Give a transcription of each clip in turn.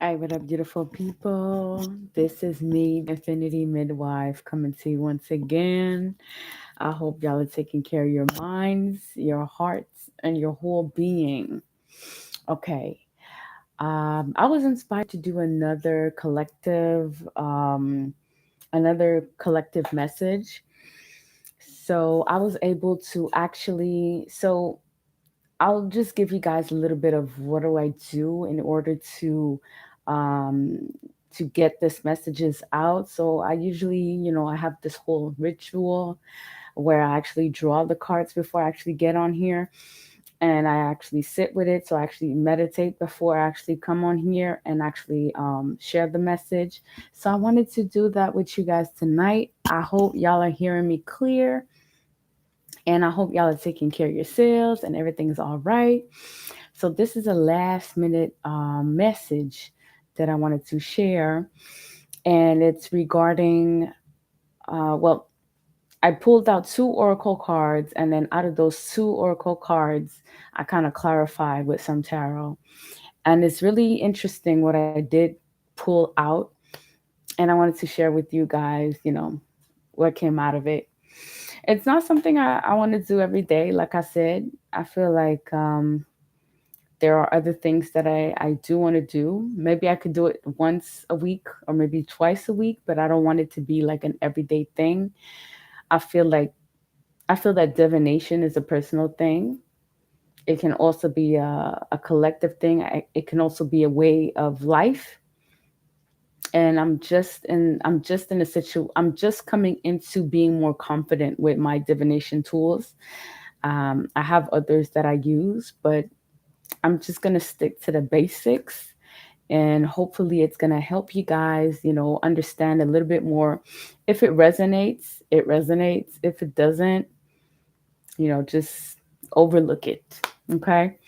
Hi, what up, beautiful people? This is me, the Infinity Midwife, coming to you once again. I hope y'all are taking care of your minds, your hearts, and your whole being. Okay. I was inspired to do another collective message. So I was able to actually, I'll just give you guys a little bit of what do I do in order um, to get this messages out. So I usually, I have this whole ritual where I actually draw the cards before I actually get on here, and I actually sit with it. So I actually meditate before I actually come on here and actually share the message. So I wanted to do that with you guys tonight. I hope y'all are hearing me clear, and I hope y'all are taking care of yourselves and everything's all right. So this is a last minute message that I wanted to share, and it's regarding. Well, I pulled out two oracle cards, and then out of those two oracle cards, I kind of clarified with some tarot, and it's really interesting what I did pull out, and I wanted to share with you guys, what came out of it. It's not something I want to do every day. Like I said, I feel like there are other things that I do want to do. Maybe I could do it once a week or maybe twice a week, but I don't want it to be like an everyday thing. I feel like I feel that divination is a personal thing. It can also be a collective thing. It can also be a way of life. And I'm just coming into being more confident with my divination tools. I have others that I use, but I'm just gonna stick to the basics, and hopefully it's going to help you guys, understand a little bit more. If it resonates, it resonates. If it doesn't, just overlook it. Okay.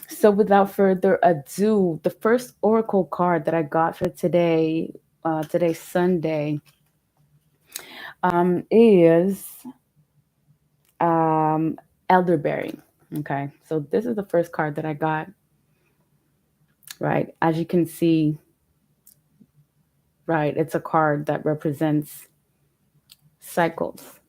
So without further ado, the first oracle card that I got for today, today's Sunday, is um, elderberry. Okay. So this is the first card that I got. Right. As you can see, right, it's a card that represents cycles.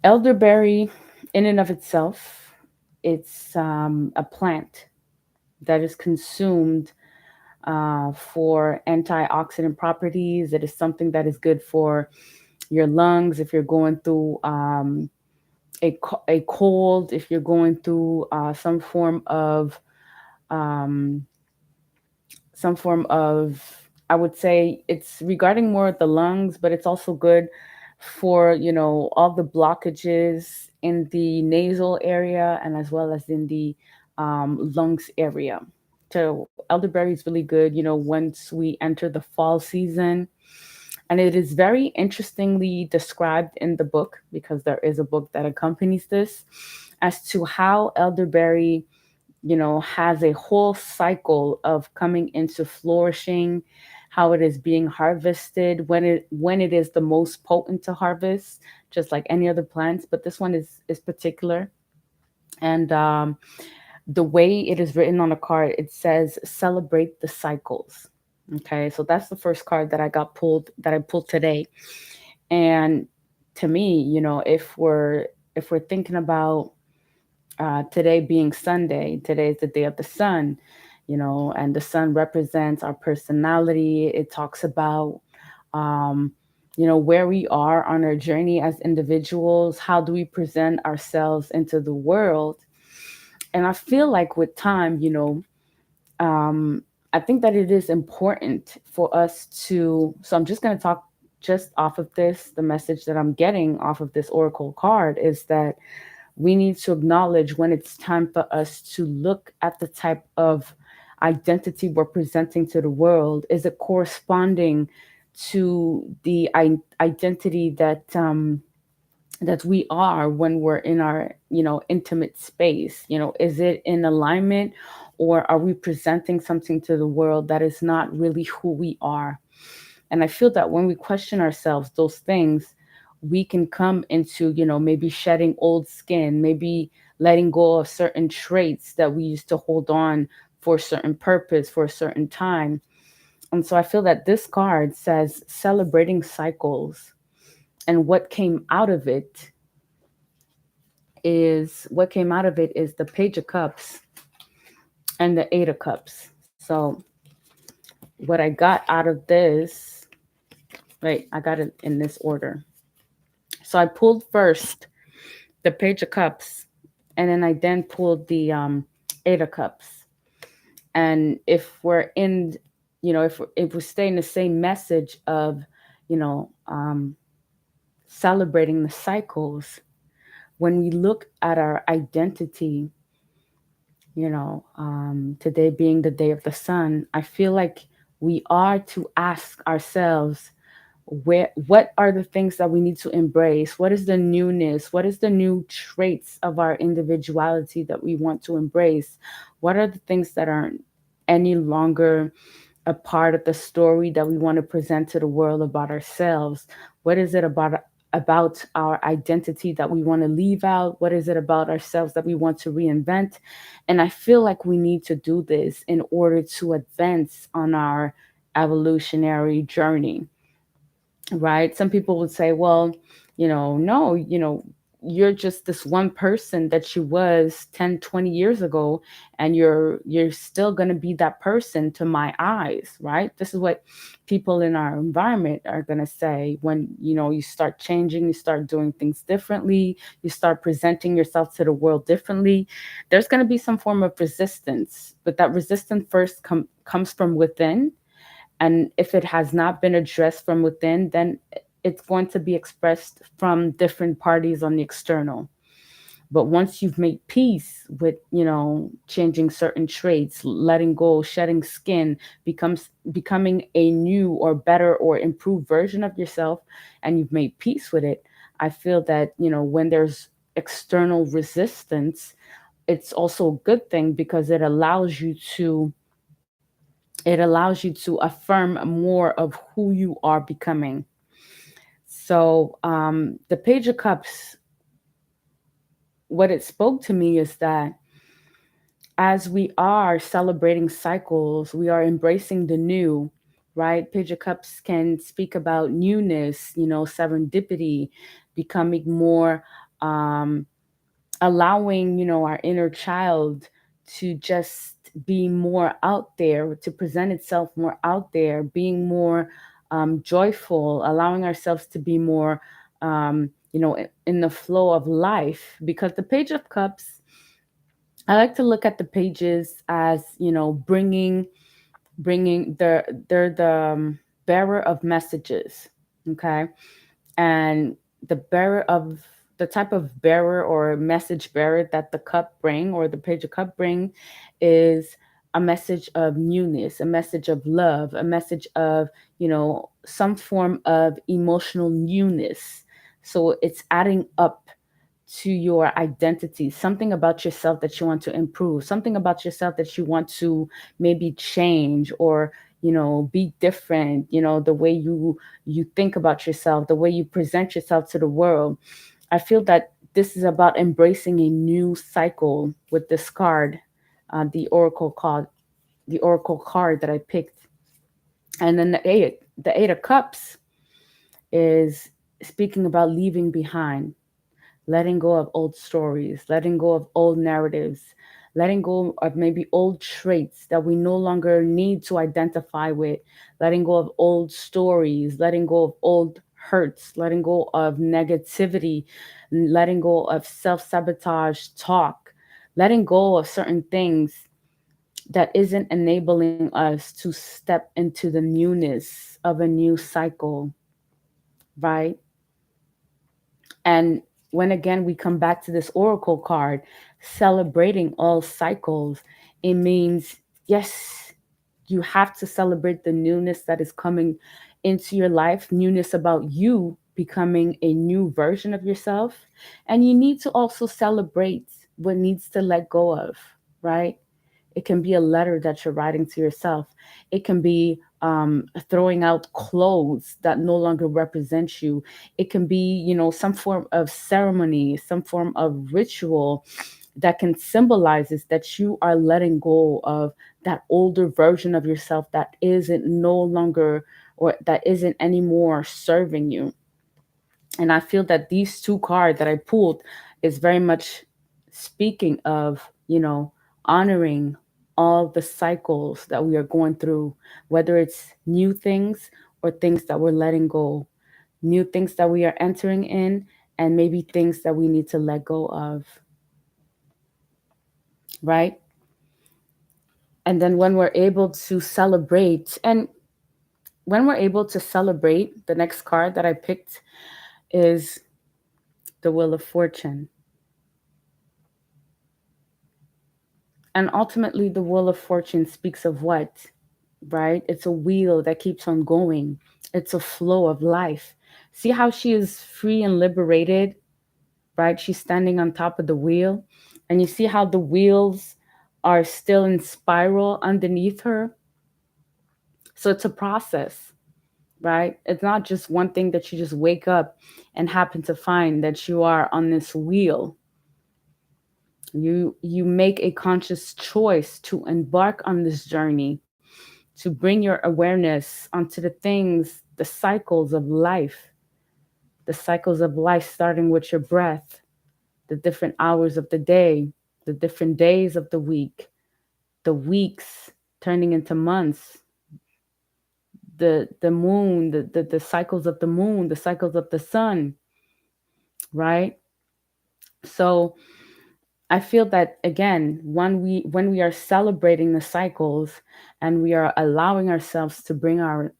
Elderberry, in and of itself, it's a plant that is consumed for antioxidant properties. It is something that is good for your lungs if you're going through a cold, if you're going through um, some form of, I would say it's regarding more of the lungs, but it's also good for, all the blockages in the nasal area and as well as in the lungs area. So elderberry is really good, once we enter the fall season. And it is very interestingly described in the book, because there is a book that accompanies this, as to how elderberry, has a whole cycle of coming into flourishing, how it is being harvested, when it is the most potent to harvest, just like any other plants, but this one is particular. And the way it is written on the card, it says celebrate the cycles. Okay, so that's the first card that I pulled today. And to me, if we're thinking about today being Sunday, today is the day of the sun, and the sun represents our personality. It talks about, um, where we are on our journey as individuals. How do we present ourselves into the world? And I feel like with time, um, I think that it is important for us to. So I'm just going to talk just off of this. The message that I'm getting off of this oracle card is that we need to acknowledge when it's time for us to look at the type of identity we're presenting to the world. Is it corresponding to the identity that we are when we're in our intimate space? Is it in alignment, or are we presenting something to the world that is not really who we are? And I feel that when we question ourselves, those things, we can come into, maybe shedding old skin, maybe letting go of certain traits that we used to hold on for a certain purpose, for a certain time. And so I feel that this card says celebrating cycles. And what came out of it is the Page of Cups and the Eight of Cups. So what I got out of this, right, I got it in this order. So I pulled first the Page of Cups, and then I then pulled the Eight of Cups. And if we're in, if we stay in the same message of, you know, celebrating the cycles, when we look at our identity, today being the day of the sun, I feel like we are to ask ourselves, what are the things that we need to embrace? What is the newness? What is the new traits of our individuality that we want to embrace? What are the things that aren't any longer a part of the story that we want to present to the world about ourselves? What is it about our identity that we want to leave out? What is it about ourselves that we want to reinvent? And I feel like we need to do this in order to advance on our evolutionary journey, right? Some people would say, well, no, you're just this one person that you was 10, 20 years ago, and you're still going to be that person to my eyes, right? This is what people in our environment are going to say when, you start changing, you start doing things differently, you start presenting yourself to the world differently. There's going to be some form of resistance, but that resistance first comes from within. And if it has not been addressed from within, then it's going to be expressed from different parties on the external. But once you've made peace with, changing certain traits, letting go, shedding skin, becomes becoming a new or better or improved version of yourself, and you've made peace with it, I feel that, when there's external resistance, it's also a good thing because it allows you to affirm more of who you are becoming. So, the Page of Cups, what it spoke to me is that as we are celebrating cycles, we are embracing the new, right? Page of Cups can speak about newness, serendipity, becoming more, um, allowing, our inner child to just be more out there, to present itself more out there, being more joyful, allowing ourselves to be more, in the flow of life. Because the Page of Cups, I like to look at the pages as, bringing they're the bearer of messages, okay? And the bearer of the type of bearer or message bearer that the cup bring or the Page of Cup bring is a message of newness, a message of love, a message of, some form of emotional newness. So it's adding up to your identity, something about yourself that you want to improve, something about yourself that you want to maybe change or, be different, the way you think about yourself, the way you present yourself to the world. I feel that this is about embracing a new cycle with this card, the oracle card that I picked. And then the eight of cups is speaking about leaving behind, letting go of old stories, letting go of old narratives, letting go of maybe old traits that we no longer need to identify with, letting go of old stories, letting go of old hurts, letting go of negativity, letting go of self sabotage talk, letting go of certain things that isn't enabling us to step into the newness of a new cycle, right? And when again we come back to this oracle card, celebrating all cycles, it means, yes, you have to celebrate the newness that is coming into your life, newness about you becoming a new version of yourself. And you need to also celebrate what needs to let go of, right? It can be a letter that you're writing to yourself. It can be throwing out clothes that no longer represent you. It can be, some form of ceremony, some form of ritual, that can symbolize is that you are letting go of that older version of yourself that isn't no longer, or that isn't anymore serving you. And I feel that these two cards that I pulled is very much speaking of, honoring all the cycles that we are going through, whether it's new things or things that we're letting go, new things that we are entering in, and maybe things that we need to let go of, right? And then when we're able to celebrate, and when we're able to celebrate, the next card that I picked is the Wheel of Fortune. And ultimately, the Wheel of Fortune speaks of what, right? It's a wheel that keeps on going, it's a flow of life. See how she is free and liberated, right? She's standing on top of the wheel. And you see how the wheels are still in spiral underneath her. So it's a process, right? It's not just one thing that you just wake up and happen to find that you are on this wheel. You make a conscious choice to embark on this journey, to bring your awareness onto the things, the cycles of life, the cycles of life, starting with your breath, the different hours of the day, the different days of the week, the weeks turning into months, the moon, the cycles of the moon, the cycles of the sun, right? So I feel that again, when we are celebrating the cycles and we are allowing ourselves to bring our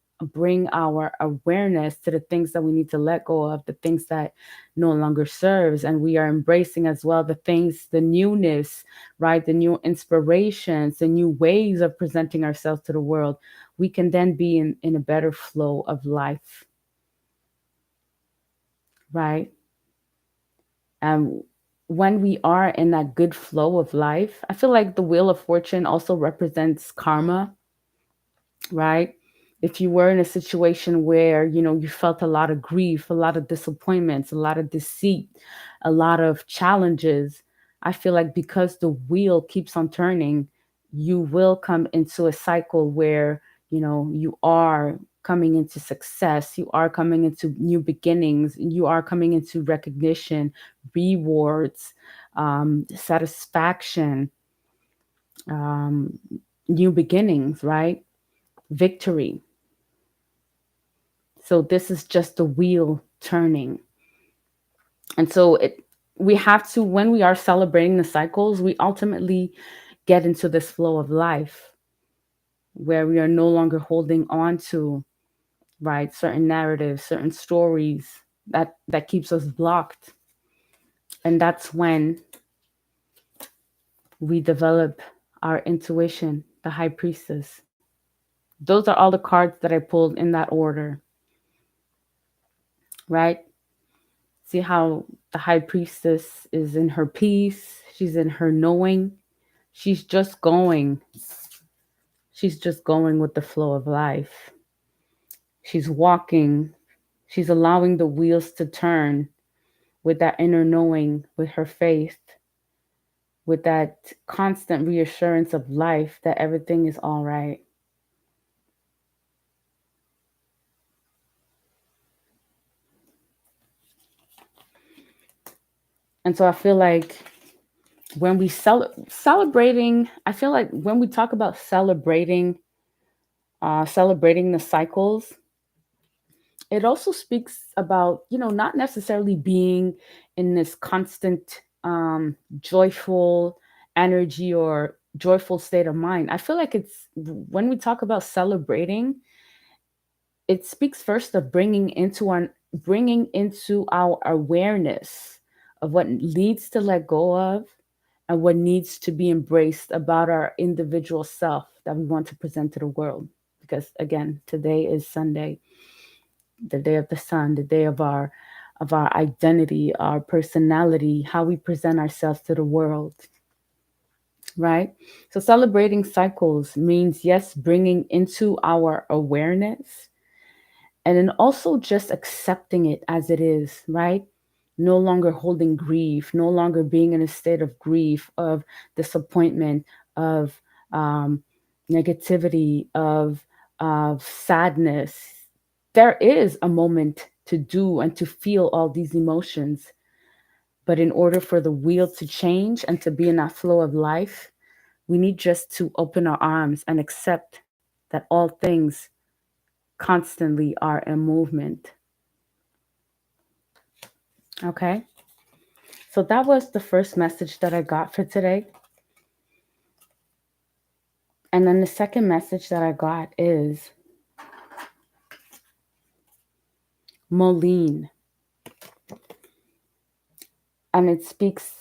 awareness to the things that we need to let go of, the things that no longer serves, and we are embracing as well the things, the newness, right, the new inspirations, the new ways of presenting ourselves to the world, we can then be in a better flow of life, right? And when we are in that good flow of life, I feel like the Wheel of Fortune also represents karma, right? If you were in a situation where, you felt a lot of grief, a lot of disappointments, a lot of deceit, a lot of challenges, I feel like because the wheel keeps on turning, you will come into a cycle where, you are coming into success, you are coming into new beginnings, you are coming into recognition, rewards, satisfaction, um, new beginnings, right? Victory. So this is just the wheel turning. And so we have to, when we are celebrating the cycles, we ultimately get into this flow of life where we are no longer holding on to, right, certain narratives, certain stories that keeps us blocked. And that's when we develop our intuition, the high priestess. Those are all the cards that I pulled in that order, right? See how the high priestess is in her peace, she's in her knowing, she's just going. She's just going with the flow of life. She's walking, she's allowing the wheels to turn with that inner knowing, with her faith, with that constant reassurance of life that everything is all right. And so I feel like when we celebrating, I feel like when we talk about celebrating the cycles, it also speaks about, not necessarily being in this constant joyful energy or joyful state of mind. I feel like it's, when we talk about celebrating, it speaks first of bringing into our awareness of what needs to let go of and what needs to be embraced about our individual self that we want to present to the world. Because again, today is Sunday, the day of the sun, the day of our identity, our personality, how we present ourselves to the world, right? So celebrating cycles means, yes, bringing into our awareness, and then also just accepting it as it is, right? no longer holding grief, no longer being in a state of grief, of disappointment, of um, negativity, of sadness. There is a moment to do and to feel all these emotions. But in order for the wheel to change and to be in that flow of life, we need just to open our arms and accept that all things constantly are in movement. Okay? So that was the first message that I got for today. And then the second message that I got is Moline. And it speaks,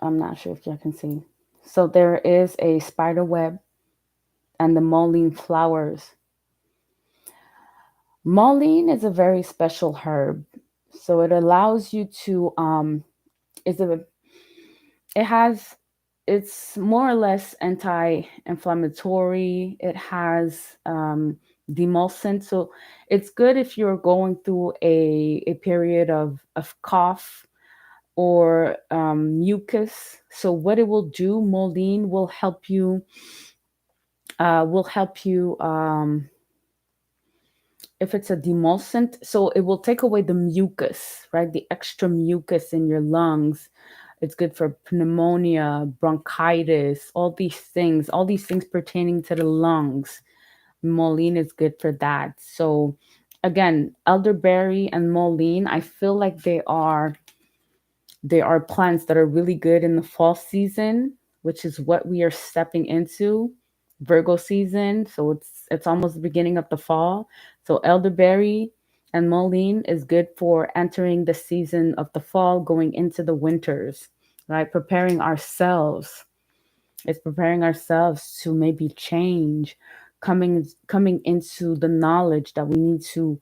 I'm not sure if you can see. So there is a spider web and the mullein flowers. Mullein is a very special herb. So it allows you to it's a it has it's more or less anti-inflammatory. It has demulcent, so it's good if you're going through a period of cough or mucus. So what it will do, Moline will help you if it's a demulcent, so it will take away the mucus, right? The extra mucus in your lungs. It's good for pneumonia, bronchitis, all these things pertaining to the lungs. Moline is good for that. So again, elderberry and moline, I feel like they are plants that are really good in the fall season, which is what we are stepping into, Virgo season. So it's almost the beginning of the fall. So elderberry and mullein is good for entering the season of the fall, going into the winters, right? It's preparing ourselves to maybe change, coming into the knowledge that we need to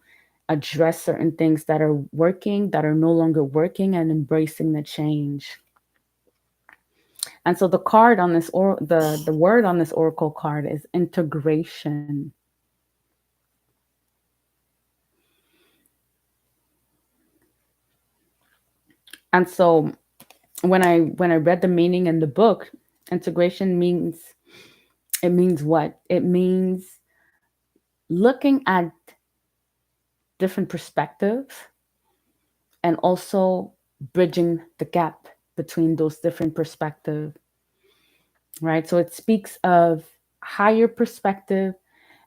address certain things that are working, that are no longer working, and embracing the change. And so the card on this or the word on this oracle card is integration. And so when I read the meaning in the book, integration means what? It means looking at different perspectives and also bridging the gap between those different perspectives, right? So it speaks of higher perspective.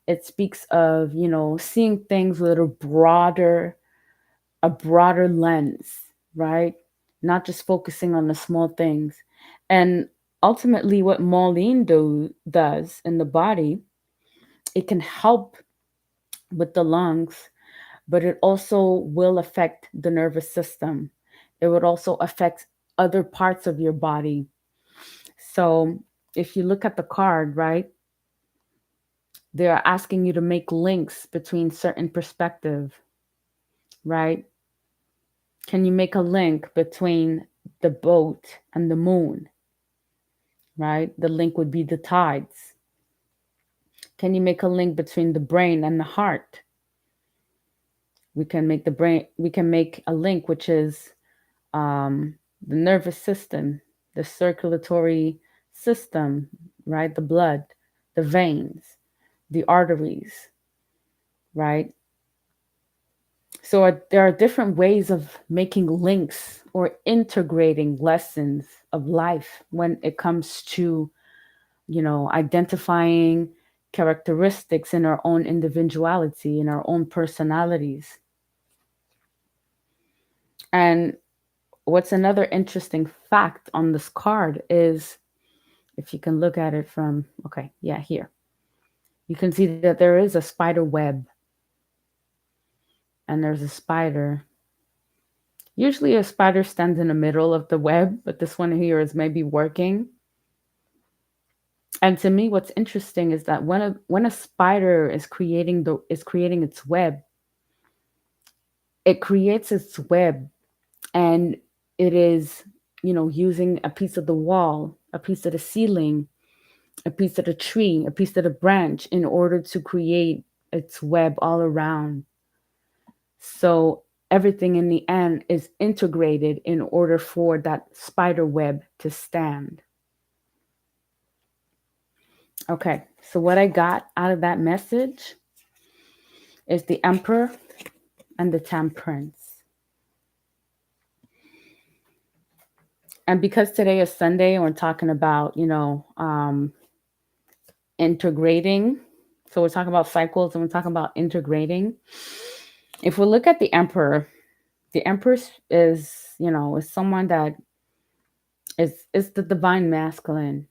It speaks of, seeing things with a broader lens, right? Not just focusing on the small things. And ultimately, what Maureen does in the body, it can help with the lungs, but it also will affect the nervous system. It would also affect other parts of your body. So if you look at the card, right, they are asking you to make links between certain perspective, right? Can you make a link between the boat and the moon, right? The link would be the tides. Can you make a link between the brain and the heart? We can make a link, which is the nervous system, the circulatory system, right? The blood, the veins, the arteries, right? So there are different ways of making links or integrating lessons of life when it comes to, identifying characteristics in our own individuality, in our own personalities. And what's another interesting fact on this card is, if you can look at it from, okay, yeah, here, you can see that there is a spider web and there's a spider. Usually a spider stands in the middle of the web, but this one here is maybe working. And to me, what's interesting is that when a spider is creating its web, it creates its web, and it is, using a piece of the wall, a piece of the ceiling, a piece of the tree, a piece of the branch in order to create its web all around. So everything in the end is integrated in order for that spider web to stand. Okay, so what I got out of that message is the Emperor and the Temperance. And because today is Sunday, and we're talking about, integrating. So we're talking about cycles and we're talking about integrating. If we look at the Emperor is someone that is the divine masculine,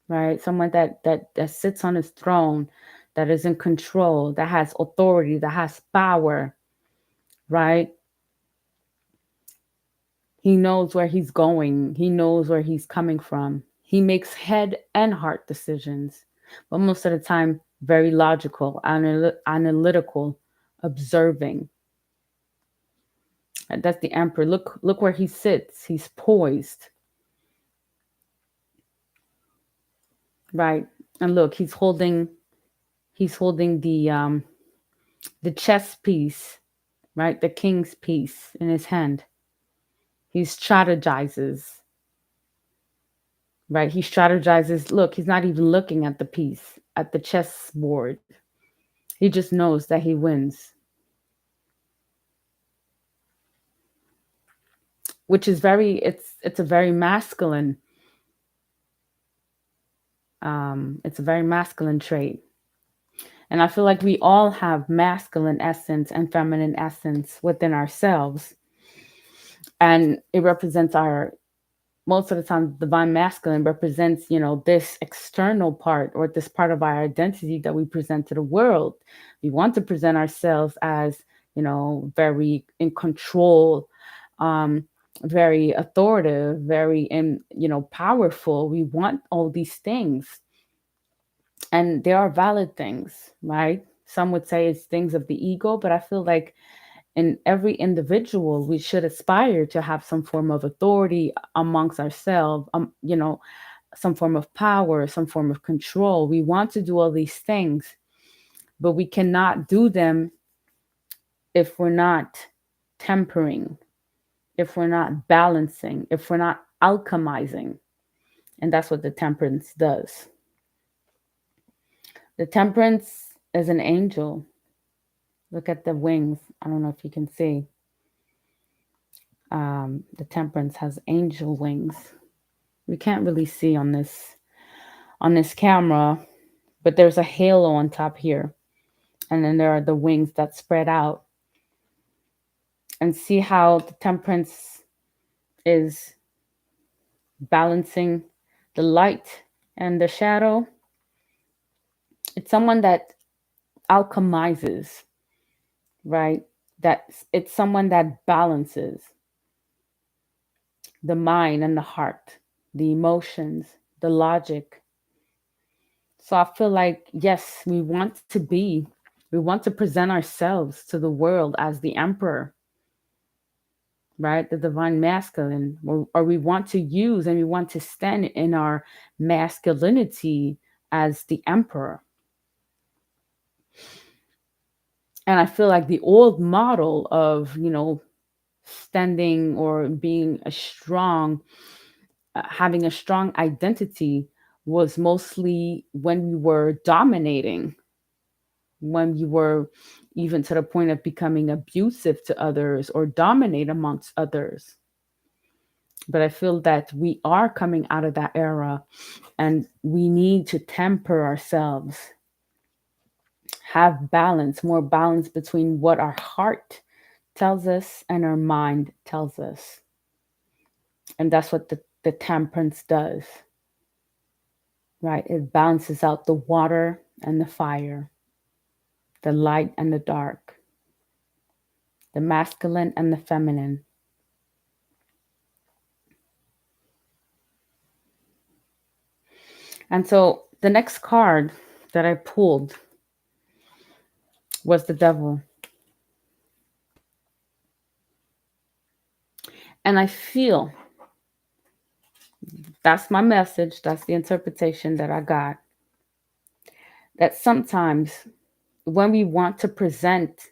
right? Someone that sits on his throne, that is in control, that has authority, that has power, right? He knows where he's going. He knows where he's coming from. He makes head and heart decisions, but most of the time, very logical, analytical, observing. And that's the emperor. Look where he sits. He's poised, right? And look, he's holding the chess piece, right? The king's piece in his hand. He strategizes, right? He strategizes. Look, he's not even looking at the piece, at the chessboard. He just knows that he wins, which is it's a very masculine it's a very masculine trait. And I feel like we all have masculine essence and feminine essence within ourselves. And it represents our most of the time divine masculine represents this external part or this part of our identity that we present to the world. We want to present ourselves as very in control, um very authoritative, very powerful. We want all these things, and they are valid things, right? Some would say it's things of the ego, but I feel like in every individual, we should aspire to have some form of authority amongst ourselves, some form of power, some form of control. We want to do all these things, but we cannot do them if we're not tempering, if we're not balancing, if we're not alchemizing. And that's what the temperance does. The temperance is an angel. Look at the wings. I don't know if you can see. The temperance has angel wings. We can't really see on this camera, but there's a halo on top here, and then there are the wings that spread out. And see how the temperance is balancing the light and the shadow. It's someone that alchemizes, right? That it's someone that balances the mind and the heart, the emotions, the logic. So I feel like, yes, we want to present ourselves to the world as the emperor, right? The divine masculine, or we want to use and we want to stand in our masculinity as the emperor. And I feel like the old model of, standing or being a strong, having a strong identity was mostly when we were dominating, when you were even to the point of becoming abusive to others or dominate amongst others. But I feel that we are coming out of that era, and we need to temper ourselves, have balance, more balance between what our heart tells us and our mind tells us. And that's what the temperance does, right? It balances out the water and the fire, the light and the dark, the masculine and the feminine. And so the next card that I pulled was the devil. And I feel that's my message, that's the interpretation that I got, that sometimes when we want to present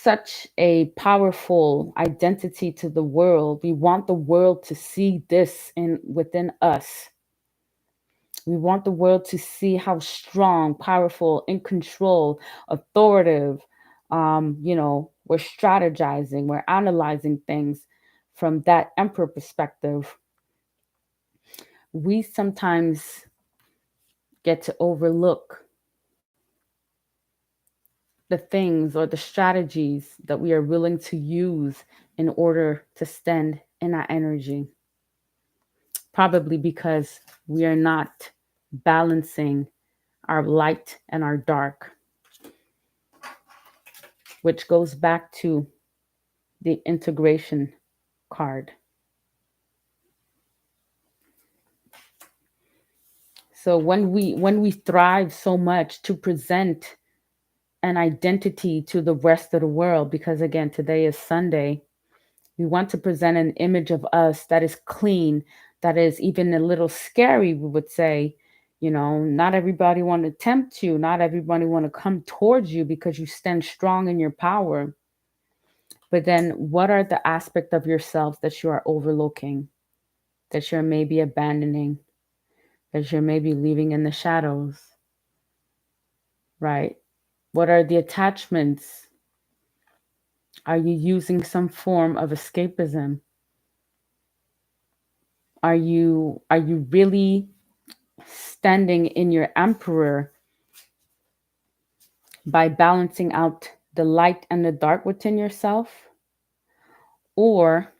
such a powerful identity to the world. We want the world to see this in within us. We want the world to see how strong, powerful, in control, authoritative, we're strategizing, we're analyzing things from that emperor perspective. We sometimes get to overlook the things or the strategies that we are willing to use in order to stand in our energy. Probably because we are not balancing our light and our dark, which goes back to the integration card. So when we thrive so much to present an identity to the rest of the world, because again, today is Sunday, we want to present an image of us that is clean, that is even a little scary, we would say. Not everybody want to tempt you, not everybody want to come towards you because you stand strong in your power. But then what are the aspect of yourself that you are overlooking, that you're maybe abandoning, that you're maybe leaving in the shadows, right? What are the attachments? Are you using some form of escapism? Are you really standing in your emperor by balancing out the light and the dark within yourself? Or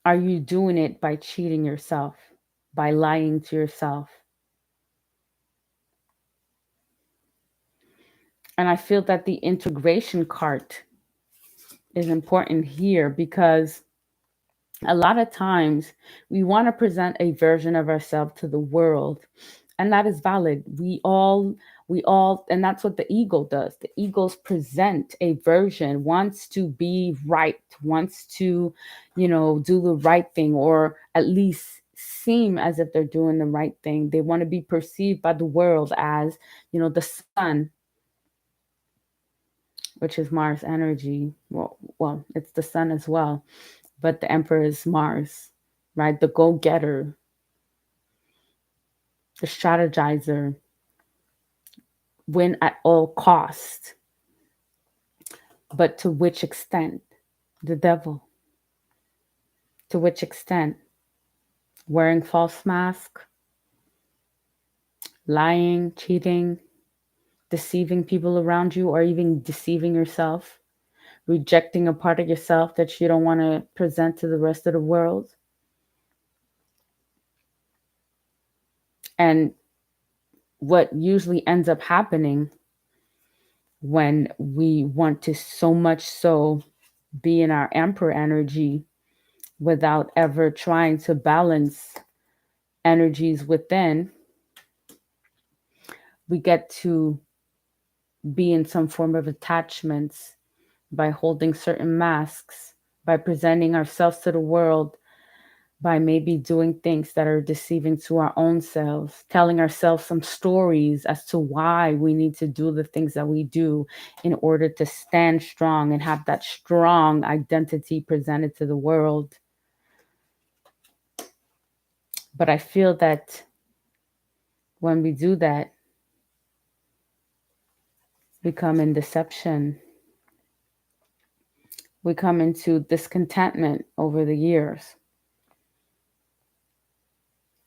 are you doing it by cheating yourself, by lying to yourself? And I feel that the integration cart is important here because a lot of times we want to present a version of ourselves to the world, and that is valid. We all and that's what the ego does. The egos present a version, wants to be right, wants to do the right thing, or at least seem as if they're doing the right thing. They want to be perceived by the world as the sun, which is Mars energy. Well, it's the sun as well, but the emperor is Mars, right? The go-getter, the strategizer, win at all cost. But to which extent? The devil. To which extent? Wearing false mask, lying, cheating, deceiving people around you, or even deceiving yourself, rejecting a part of yourself that you don't want to present to the rest of the world. And what usually ends up happening when we want to so much so be in our emperor energy without ever trying to balance energies within, we get to be in some form of attachments by holding certain masks, by presenting ourselves to the world, by maybe doing things that are deceiving to our own selves, telling ourselves some stories as to why we need to do the things that we do in order to stand strong and have that strong identity presented to the world. But I feel that when we do that, we come in deception. We come into discontentment over the years.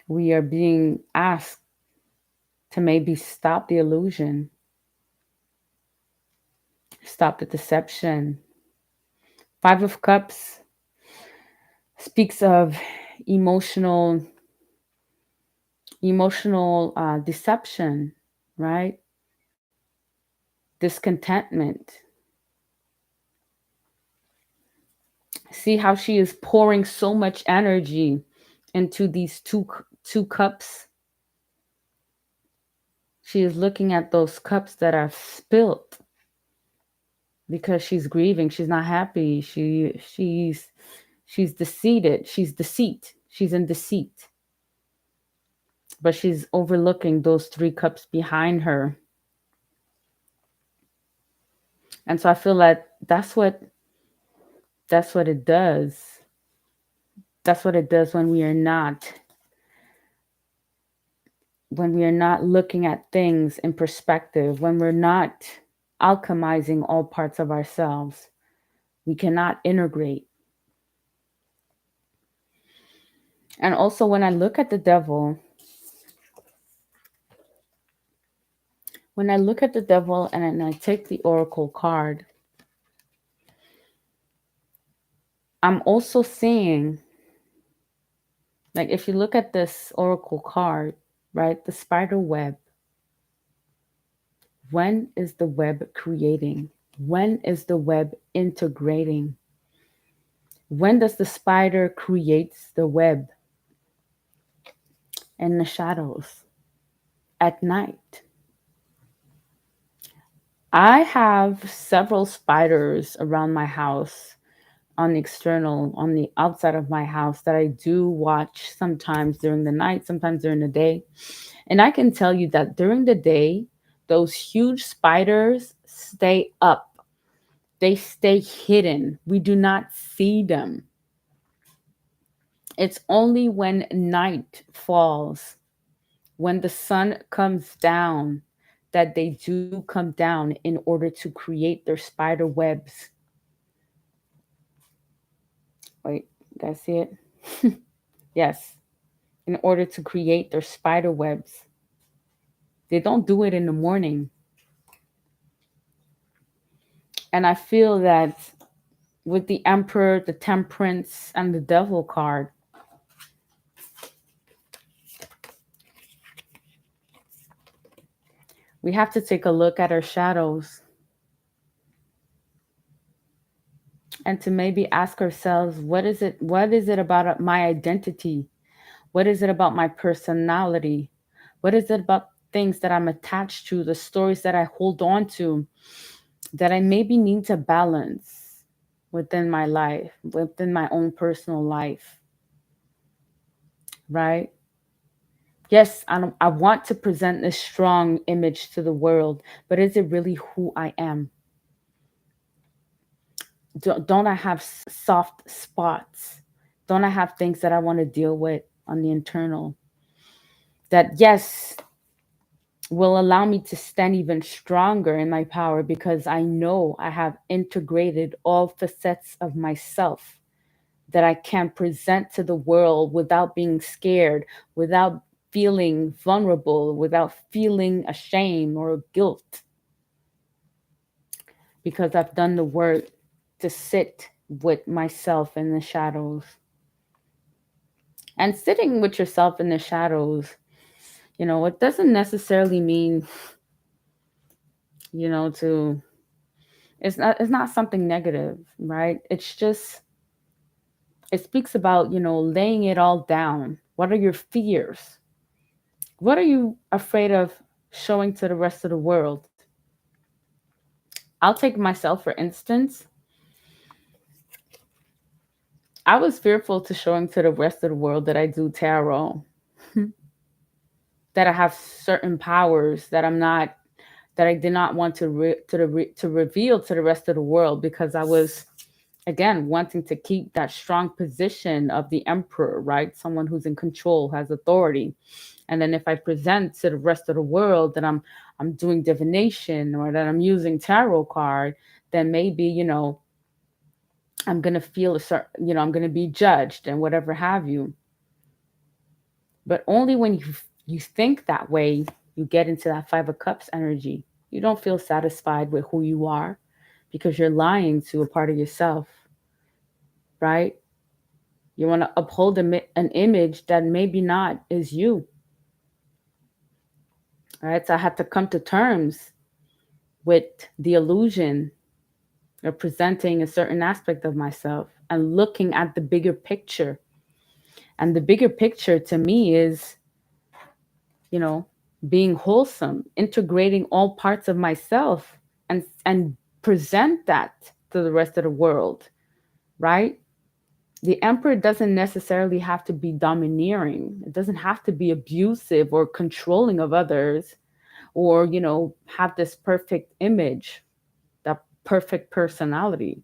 We are being asked to maybe stop the illusion, stop the deception. Five of Cups speaks of emotional deception, right? Discontentment. See how she is pouring so much energy into these two cups. She is looking at those cups that are spilt because she's grieving. She's not happy. She's deceived. She's in deceit. But she's overlooking those three cups behind her. And so I feel that that's what it does. That's what it does when we are not looking at things in perspective, when we're not alchemizing all parts of ourselves. We cannot integrate. And also, when I look at the devil and then I take the oracle card, I'm also seeing, like, if you look at this oracle card, right, the spider web, when is the web creating? When is the web integrating? When does the spider creates the web? In the shadows, at night. I have several spiders around my house, on the outside of my house, that I do watch sometimes during the night, sometimes during the day. And I can tell you that during the day, those huge spiders stay up. They stay hidden. We do not see them. It's only when night falls, when the sun comes down, that they do come down in order to create their spider webs. Wait, you guys see it? Yes, in order to create their spider webs. They don't do it in the morning. And I feel that with the Emperor, the Temperance, and the Devil card, we have to take a look at our shadows and to maybe ask ourselves, what is it about my identity? What is it about my personality? What is it about things that I'm attached to, the stories that I hold on to, that I maybe need to balance within my life, within my own personal life, right? Yes, I want to present this strong image to the world, but is it really who I am? Don't I have soft spots? Don't I have things that I want to deal with on the internal? That, yes, will allow me to stand even stronger in my power because I know I have integrated all facets of myself that I can present to the world without being scared, without feeling vulnerable, without feeling ashamed or guilt, because I've done the work to sit with myself in the shadows. And sitting with yourself in the shadows, it doesn't necessarily mean, to it's not something negative, right? It's just, it speaks about, laying it all down. What are your fears? What are you afraid of showing to the rest of the world? I'll take myself for instance. I was fearful to showing to the rest of the world that I do tarot, that I have certain powers that I did not want to reveal to the rest of the world, because I was, again, wanting to keep that strong position of the emperor, right? Someone who's in control, has authority. And then if I present to the rest of the world that I'm doing divination or that I'm using tarot card, then maybe, I'm going to feel a certain, I'm going to be judged and whatever have you. But only when you think that way, you get into that 5 of cups energy. You don't feel satisfied with who you are because you're lying to a part of yourself, right? You want to uphold an image that maybe not is you, right? So I had to come to terms with the illusion of presenting a certain aspect of myself and looking at the bigger picture. And the bigger picture to me is, you know, being wholesome, integrating all parts of myself and present that to the rest of the world, right? The emperor doesn't necessarily have to be domineering. It doesn't have to be abusive or controlling of others, or, have this perfect image, that perfect personality.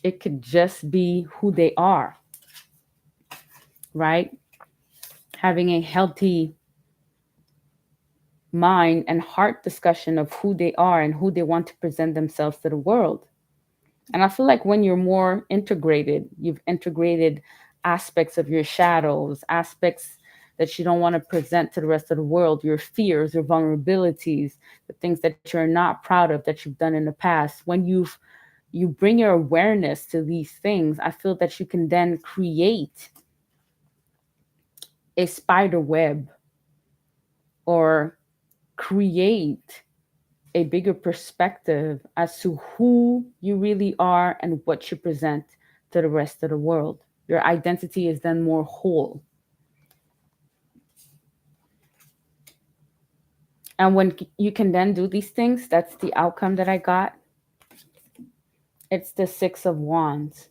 It could just be who they are, right? Having a healthy mind and heart discussion of who they are and who they want to present themselves to the world. And I feel like when you're more integrated, you've integrated aspects of your shadows, aspects that you don't want to present to the rest of the world, your fears, your vulnerabilities, the things that you're not proud of that you've done in the past. When you bring your awareness to these things, I feel that you can then create a spider web or create a bigger perspective as to who you really are and what you present to the rest of the world. Your identity is then more whole. And when you can then do these things, that's the outcome that I got. It's the Six of Wands.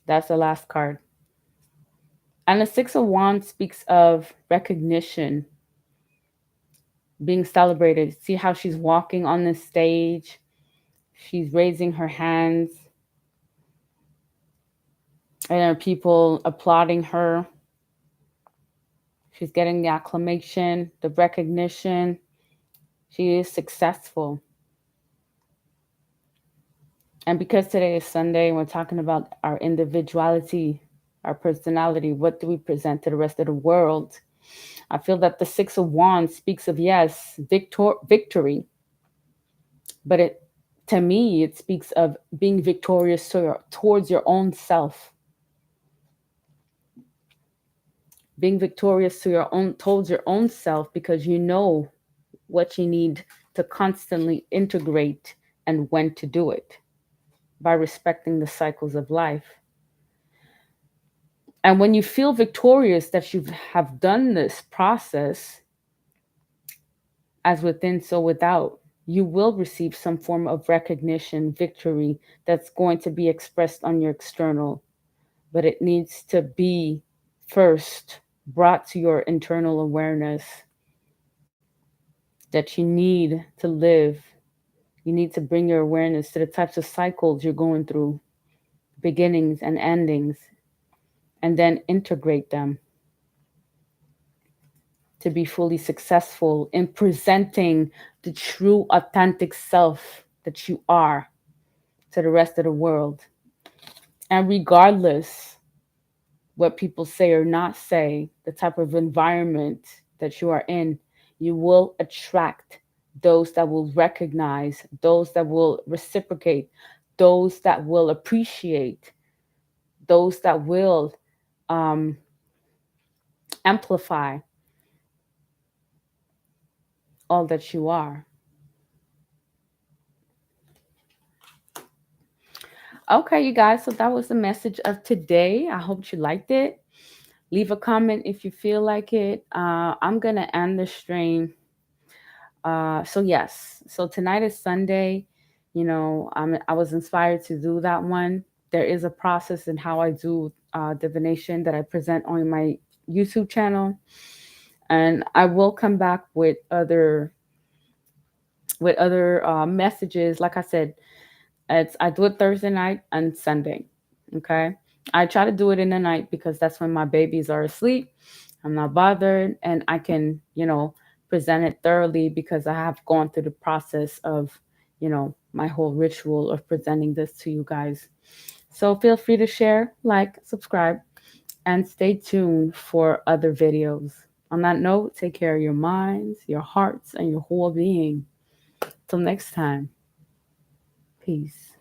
That's the last card. And the Six of Wands speaks of recognition, being celebrated. See how she's walking on the stage? She's raising her hands, and there are people applauding her. She's getting the acclamation, the recognition. She is successful. And because today is Sunday and we're talking about our individuality, our personality, what do we present to the rest of the world? I feel that the Six of Wands speaks of, yes, victory, but to me, it speaks of being victorious towards your own self, being victorious towards your own self, because you know what you need to constantly integrate and when to do it by respecting the cycles of life. And when you feel victorious that you have done this process, as within, so without, you will receive some form of recognition, victory that's going to be expressed on your external, but it needs to be first brought to your internal awareness that you need to live. You need to bring your awareness to the types of cycles you're going through, beginnings and endings, and then integrate them to be fully successful in presenting the true, authentic self that you are to the rest of the world. And regardless what people say or not say, the type of environment that you are in, you will attract those that will recognize, those that will reciprocate, those that will appreciate, those that will um, amplify all that you are. Okay, you guys, so that was the message of today. I hope you liked it. Leave a comment if you feel like it. I'm going to end the stream. So, yes, so tonight is Sunday. I was inspired to do that one. There is a process in how I do divination that I present on my YouTube channel. And I will come back with other messages. Like I said, I do it Thursday night and Sunday. Okay. I try to do it in the night because that's when my babies are asleep. I'm not bothered and I can, present it thoroughly because I have gone through the process of, my whole ritual of presenting this to you guys. So feel free to share, like, subscribe, and stay tuned for other videos. On that note, take care of your minds, your hearts, and your whole being. Till next time. Peace.